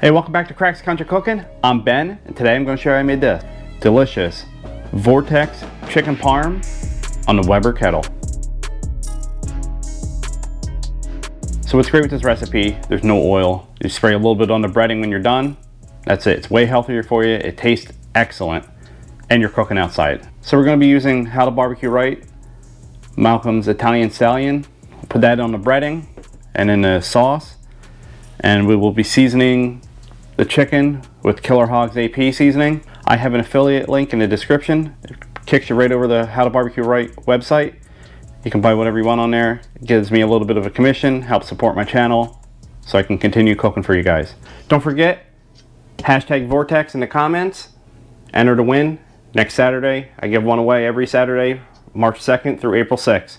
Hey, welcome back to Crack's Country Cooking. I'm Ben, and today I'm going to show you how I made this delicious Vortex chicken parm on the Weber kettle. So what's great with this recipe, there's no oil. You spray a little bit on the breading when you're done. That's it. It's way healthier for you. It tastes excellent, and you're cooking outside. So we're going to be using How to BBQ Right, Malcom's Italian Stallion. Put that on the breading and in the sauce, and we will be seasoning the chicken with Killer Hogs AP seasoning. I have an affiliate link in the description. It kicks you right over the How to BBQ Right website. You can buy whatever you want on there. It gives me a little bit of a commission, helps support my channel so I can continue cooking for you guys. Don't forget, hashtag Vortex in the comments. Enter to win next Saturday. I give one away every Saturday, March 2nd through April 6th.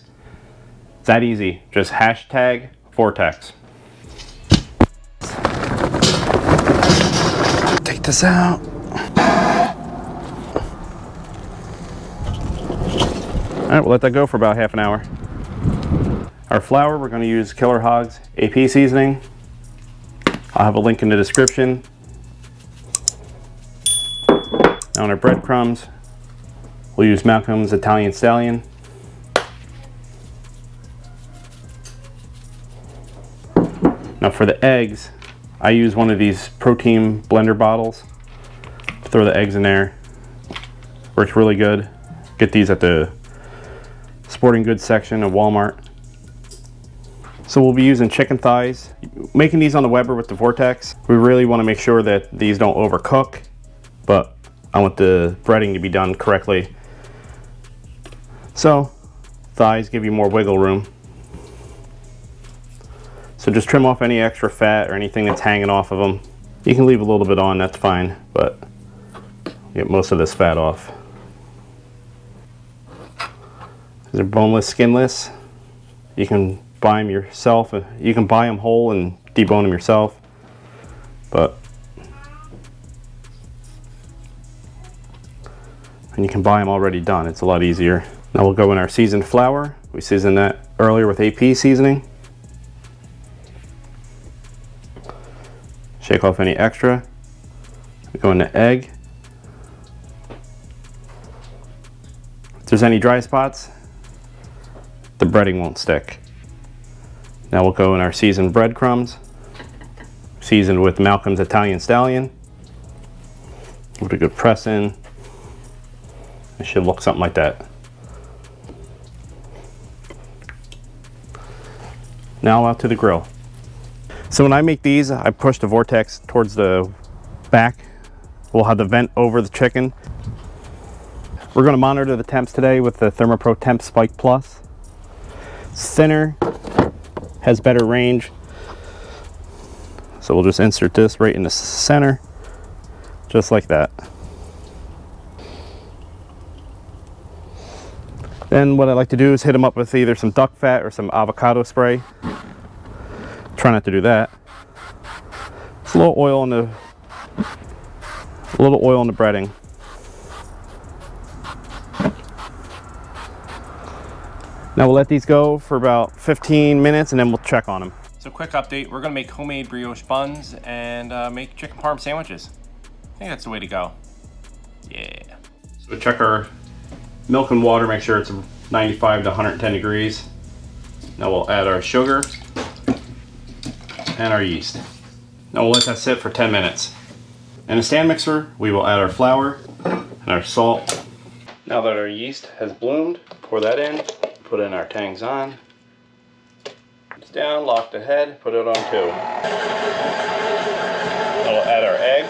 It's that easy. Just hashtag Vortex. Take this out. All right, we'll let that go for about half an hour. Our flour, we're going to use Killer Hogs AP seasoning. I'll have a link in the description. Now on our breadcrumbs, we'll use Malcom's Italian Stallion. Now for the eggs, I use one of these protein blender bottles. Throw the eggs in there. Works really good. Get these at the sporting goods section of Walmart. So we'll be using chicken thighs. Making these on the Weber with the Vortex, we really want to make sure that these don't overcook, but I want the breading to be done correctly. So thighs give you more wiggle room. So just trim off any extra fat or anything that's hanging off of them. You can leave a little bit on, that's fine, but get most of this fat off. These are boneless, skinless. You can buy them yourself. You can buy them whole and debone them yourself, but and you can buy them already done. It's a lot easier. Now we'll go in our seasoned flour. We seasoned that earlier with AP seasoning. Shake off any extra. We go into egg. If there's any dry spots, the breading won't stick. Now we'll go in our seasoned breadcrumbs, seasoned with Malcom's Italian Stallion. Give it a good press in. It should look something like that. Now out to the grill. So when I make these, I push the Vortex towards the back. We'll have the vent over the chicken. We're going to monitor the temps today with the ThermoPro Temp Spike Plus. It's thinner, has better range. So we'll just insert this right in the center, just like that. Then what I like to do is hit them up with either some duck fat or some avocado spray. Try not to do that. Just a little oil on the breading. Now we'll let these go for about 15 minutes and then we'll check on them. So quick update, we're gonna make homemade brioche buns and make chicken parm sandwiches. I think that's the way to go. Yeah. So we'll check our milk and water, make sure it's 95 to 110 degrees. Now we'll add our sugar and our yeast. Now we'll let that sit for 10 minutes. In a stand mixer, we will add our flour and our salt. Now that our yeast has bloomed, pour that in, put in our tangs on. It's down, lock the head, put it on 2. Now we'll add our egg.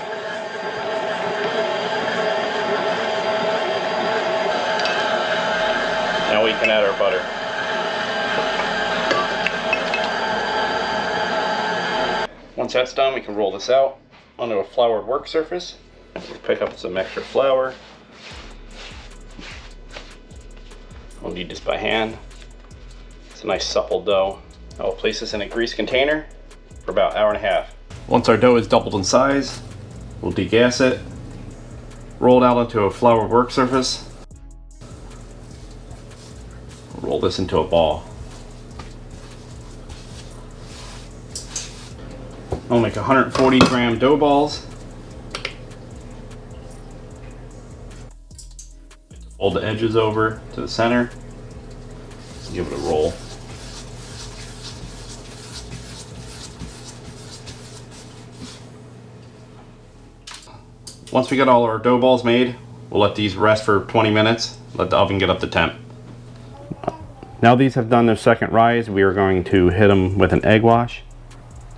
Now we can add our butter. Once that's done, we can roll this out onto a floured work surface. We'll pick up some extra flour. We'll knead this by hand. It's a nice supple dough. I will place this in a grease container for about an hour and a half. Once our dough is doubled in size, we'll degas it, roll it out onto a floured work surface. Roll this into a ball. I'll make 140 gram dough balls. Fold the edges over to the center. Give it a roll. Once we get all our dough balls made, we'll let these rest for 20 minutes. Let the oven get up to temp. Now these have done their second rise, we are going to hit them with an egg wash.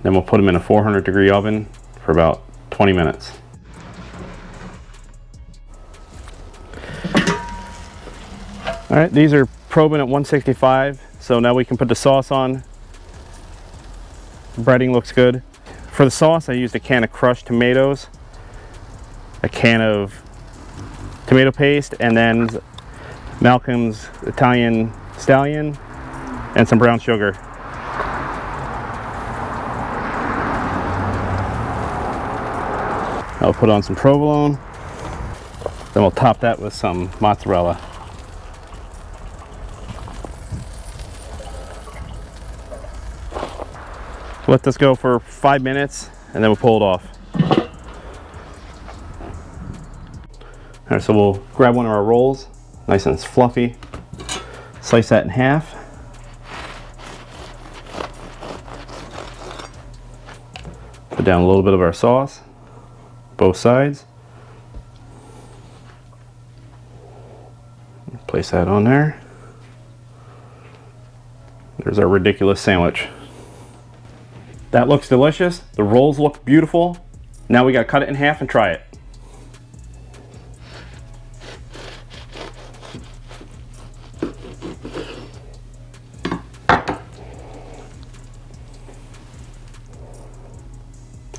Then we'll put them in a 400-degree oven for about 20 minutes. All right, these are probing at 165, so now we can put the sauce on. The breading looks good. For the sauce, I used a can of crushed tomatoes, a can of tomato paste, and then Malcom's Italian stallion, and some brown sugar. I'll put on some provolone, then we'll top that with some mozzarella. Let this go for 5 minutes and then we'll pull it off. All right, so we'll grab one of our rolls, nice and fluffy, slice that in half. Put down a little bit of our sauce, both sides. Place that on there. There's our ridiculous sandwich. That looks delicious. The rolls look beautiful. Now we gotta cut it in half and try it.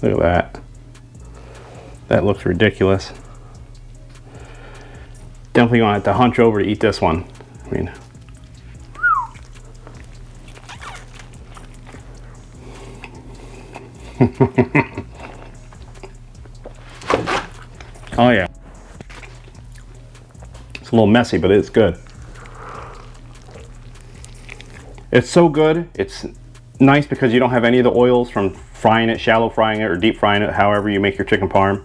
Look at that. That looks ridiculous. Definitely gonna have to hunch over to eat this one. I mean, oh yeah. It's a little messy, but it's good. It's so good. It's nice because you don't have any of the oils from frying it, shallow frying it, or deep frying it, however you make your chicken parm.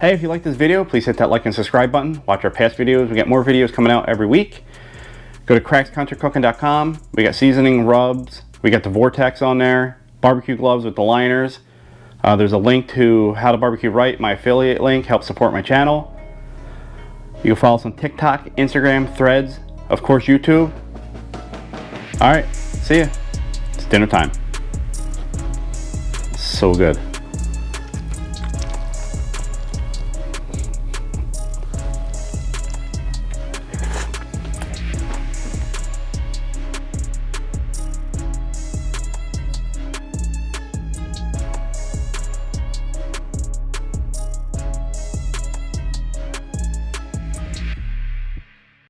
Hey, if you like this video, please hit that like and subscribe button. Watch our past videos. We got more videos coming out every week. Go to crackscountrycooking.com. We got seasoning rubs. We got the Vortex on there. Barbecue gloves with the liners. There's a link to How to BBQ Right, my affiliate link. Helps support my channel. You can follow us on TikTok, Instagram, Threads, of course YouTube. All right, see ya. It's dinner time. So good.